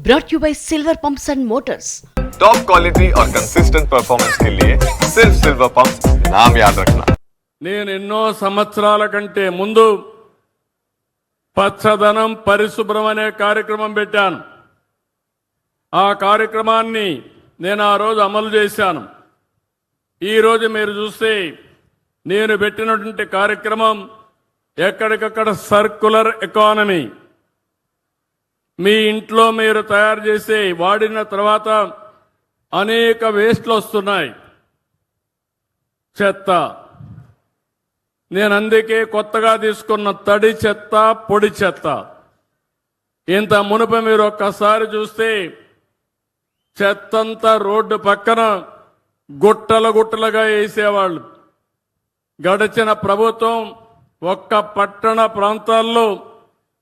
brought you by Silver Pumps and Motors. Top quality और consistent performance के लिए सिर्फ सिल्वर पंप्स नाम याद रखना। నేను ఎన్నో సంవత్సరాల కంటే ముందు పచ్చదనం పరిశుభ్రం అనే కార్యక్రమం పెట్టాను. ఆ కార్యక్రమాన్ని నేను ఆ రోజు అమలు చేశాను. ఈ రోజు మీరు చూస్తే నేను పెట్టినటువంటి కార్యక్రమం ఎక్కడికక్కడ సర్క్యులర్ ఎకానమీ. మీ ఇంట్లో మీరు తయారు చేసి వాడిన తర్వాత అనేక వేస్ట్లు వస్తున్నాయి, చెత్త. నేను అందుకే కొత్తగా తీసుకున్న తడి చెత్త, పొడి చెత్త. ఇంత మునుపు మీరు ఒక్కసారి చూస్తే చెత్తంతా రోడ్డు పక్కన గుట్టలు గుట్టలుగా వేసేవాళ్ళు. గడిచిన ప్రభుత్వం ఒక్క పట్టణ ప్రాంతాల్లో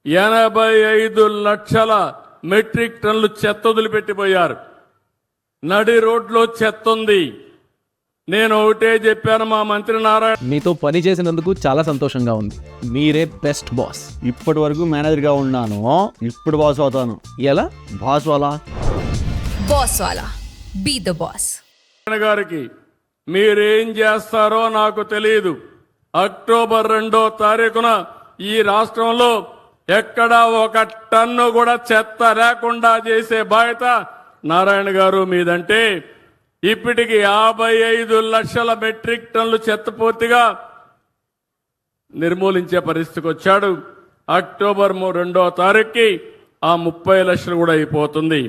85 లక్షల మెట్రిక్ టన్నులు చెత్త వదిలిపెట్టిపోయారు. నడి రోడ్లో చెత్త ఉంది. నేను ఒకటే చెప్పాను మా మంత్రి నారాయణ, మీతో పని చేసినందుకు చాలా సంతోషంగా ఉంది. మీరే బెస్ట్ బాస్. ఇప్పటి వరకు మేనేజర్గా ఉన్నాను, ఇప్పుడు బాస్ అవుతాను. ఎలా? బాస్ వాలా బాస్ వాలా, బీ ద బాస్. గారికి మీరేం చేస్తారో నాకు తెలియదు. అక్టోబర్ 2వ తారీఖున ఈ రాష్ట్రంలో ఎక్కడా ఒక టన్ను కూడా చెత్త లేకుండా చేసే బాధ్యత నారాయణ గారు మీదంటే, ఇప్పటికి 55 లక్షల మెట్రిక్ టన్నులు చెత్త పూర్తిగా నిర్మూలించే పరిస్థితికి వచ్చాడు. అక్టోబర్ 2వ తారీఖుకి ఆ 30 లక్షలు కూడా అయిపోతుంది.